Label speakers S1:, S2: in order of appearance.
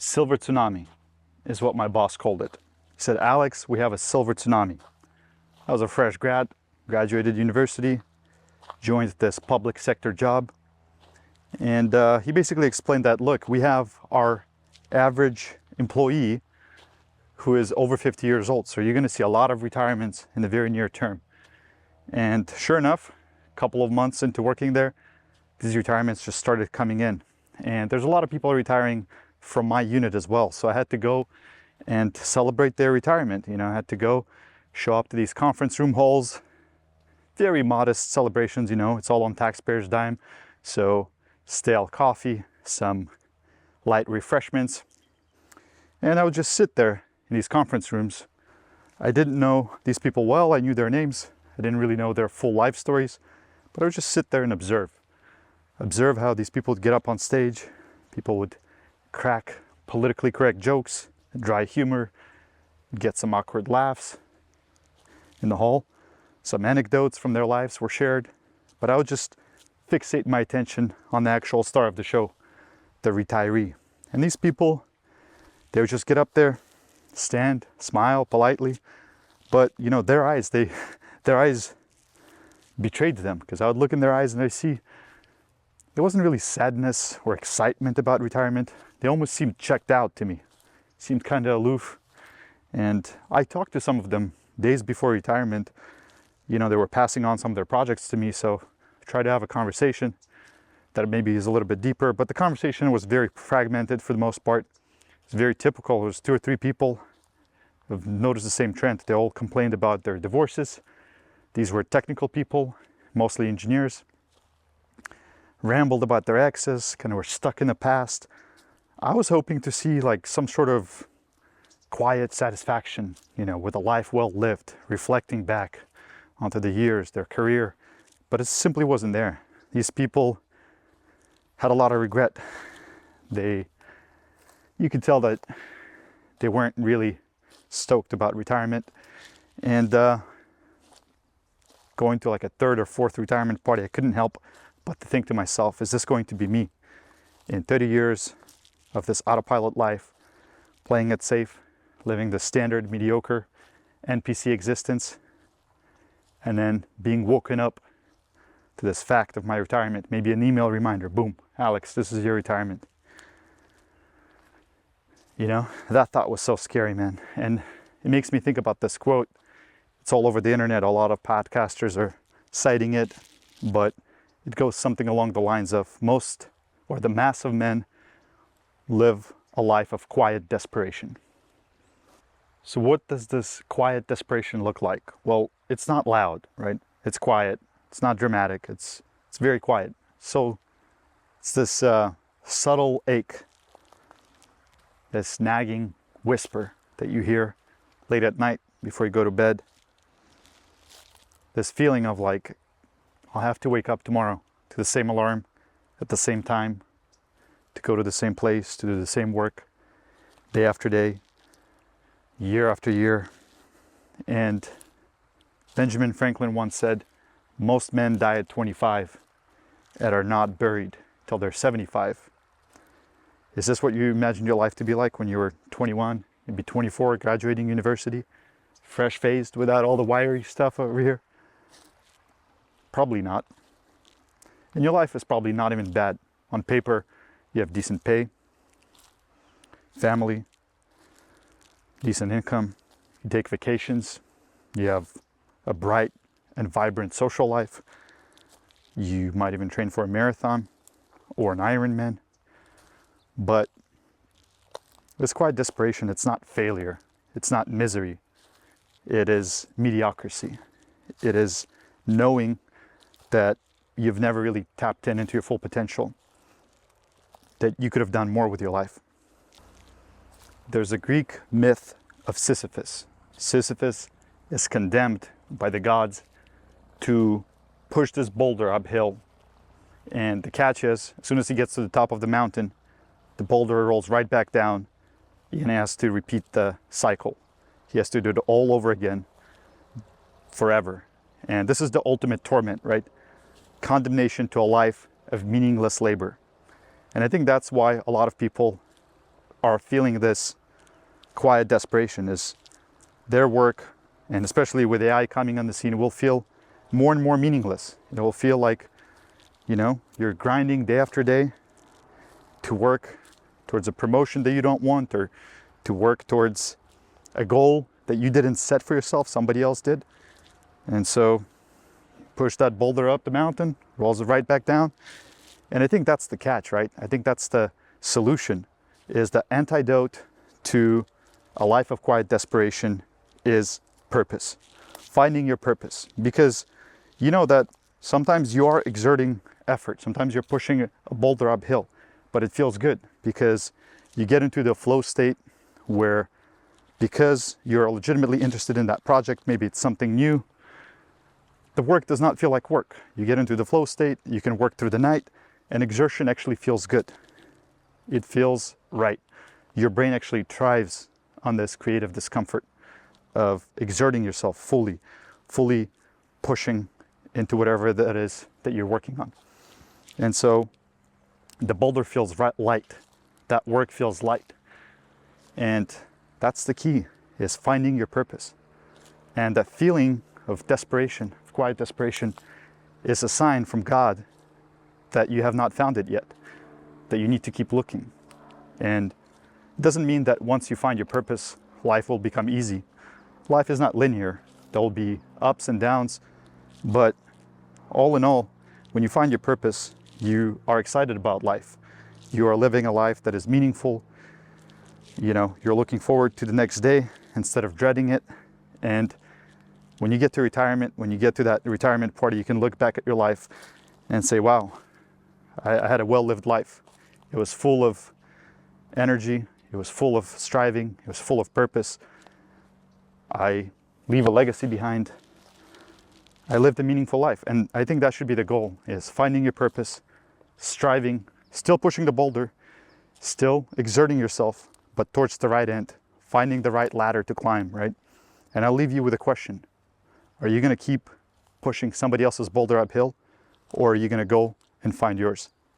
S1: Silver tsunami is what my boss called it. He said, Alex, we have a silver tsunami. I was a fresh grad, graduated university, joined this public sector job. And he basically explained that, look, we have our average employee who is over 50 years old. So you're going to see a lot of retirements in the very near term. And sure enough, a couple of months into working there, these retirements just started coming in. And there's a lot of people retiring from my unit as well. So I had to go and celebrate their retirement. You know, I had to go show up to these conference room halls, very modest celebrations, you know, it's all on taxpayers' dime. So stale coffee, some light refreshments. And I would just sit there in these conference rooms. I didn't know these people well. I knew their names. I didn't really know their full life stories, but I would just sit there and observe how these people would get up on stage. People would crack politically correct jokes, dry humor, get some awkward laughs in the hall. Some anecdotes from their lives were shared, but I would just fixate my attention on the actual star of the show, the retiree. And these people, they would just get up there, stand, smile politely, but you know, their eyes betrayed them, because I would look in their eyes and I see there wasn't really sadness or excitement about retirement. They almost seemed checked out to me, seemed kind of aloof. And I talked to some of them days before retirement. You know, they were passing on some of their projects to me, so I tried to have a conversation that maybe is a little bit deeper, but the conversation was very fragmented for the most part. It's very typical. It was 2 or 3 people who've noticed the same trend. They all complained about their divorces. These were technical people, mostly engineers, rambled about their exes, kind of were stuck in the past. I was hoping to see like some sort of quiet satisfaction, you know, with a life well lived, reflecting back onto the years, their career, but it simply wasn't there. These people had a lot of regret. You could tell that they weren't really stoked about retirement, and going to like a 3rd or 4th retirement party, I couldn't help but to think to myself, is this going to be me in 30 years of this autopilot life, playing it safe, living the standard mediocre NPC existence, and then being woken up to this fact of my retirement, maybe an email reminder, boom, Alex, this is your retirement. You know, that thought was so scary, man. And it makes me think about this quote. It's all over the internet. A lot of podcasters are citing it, but it goes something along the lines of the mass of men live a life of quiet desperation. So what does this quiet desperation look like? Well, it's not loud, right? It's quiet. It's not dramatic. It's very quiet. So it's this subtle ache, this nagging whisper that you hear late at night before you go to bed. This feeling of like, I'll have to wake up tomorrow to the same alarm at the same time, to go to the same place, to do the same work, day after day, year after year. And Benjamin Franklin once said, most men die at 25 and are not buried till they're 75. Is this what you imagined your life to be like when you were 21, maybe 24, graduating university, fresh-faced without all the wiry stuff over here? Probably not. And your life is probably not even bad. On paper, you have decent pay, family, decent income, you take vacations, you have a bright and vibrant social life, you might even train for a marathon or an Ironman. But it's quiet desperation. It's not failure. It's not misery. It is mediocrity. It is knowing that you've never really tapped into your full potential, that you could have done more with your life. There's a Greek myth of Sisyphus. Sisyphus is condemned by the gods to push this boulder uphill. And the catch is, as soon as he gets to the top of the mountain, the boulder rolls right back down, and he has to repeat the cycle. He has to do it all over again, forever. And this is the ultimate torment, right? Condemnation to a life of meaningless labor. And I think that's why a lot of people are feeling this quiet desperation, is their work, and especially with AI coming on the scene, will feel more and more meaningless. It will feel like, you're grinding day after day to work towards a promotion that you don't want, or to work towards a goal that you didn't set for yourself, somebody else did. And so push that boulder up the mountain, rolls it right back down. And I think that's the catch, right? I think that's the solution, is the antidote to a life of quiet desperation is purpose. Finding your purpose. Because you know that sometimes you are exerting effort, sometimes you're pushing a boulder uphill, but it feels good because you get into the flow state where, because you're legitimately interested in that project, maybe it's something new, the work does not feel like work. You get into the flow state, you can work through the night, and exertion actually feels good. It feels right. Your brain actually thrives on this creative discomfort of exerting yourself fully pushing into whatever that is that you're working on. And so the boulder feels light. That work feels light. And that's the key, is finding your purpose. And that feeling of desperation, of quiet desperation, is a sign from God that you have not found it yet, that you need to keep looking. And it doesn't mean that once you find your purpose, life will become easy. Life is not linear. There will be ups and downs, but all in all, when you find your purpose, you are excited about life. You are living a life that is meaningful. You're looking forward to the next day instead of dreading it. And when you get to retirement, when you get to that retirement party, you can look back at your life and say, wow, I had a well-lived life. It was full of energy. It was full of striving. It was full of purpose. I leave a legacy behind. I lived a meaningful life. And I think that should be the goal, is finding your purpose, striving, still pushing the boulder, still exerting yourself, but towards the right end, finding the right ladder to climb, right? And I'll leave you with a question. Are you going to keep pushing somebody else's boulder uphill, or are you going to go and find yours?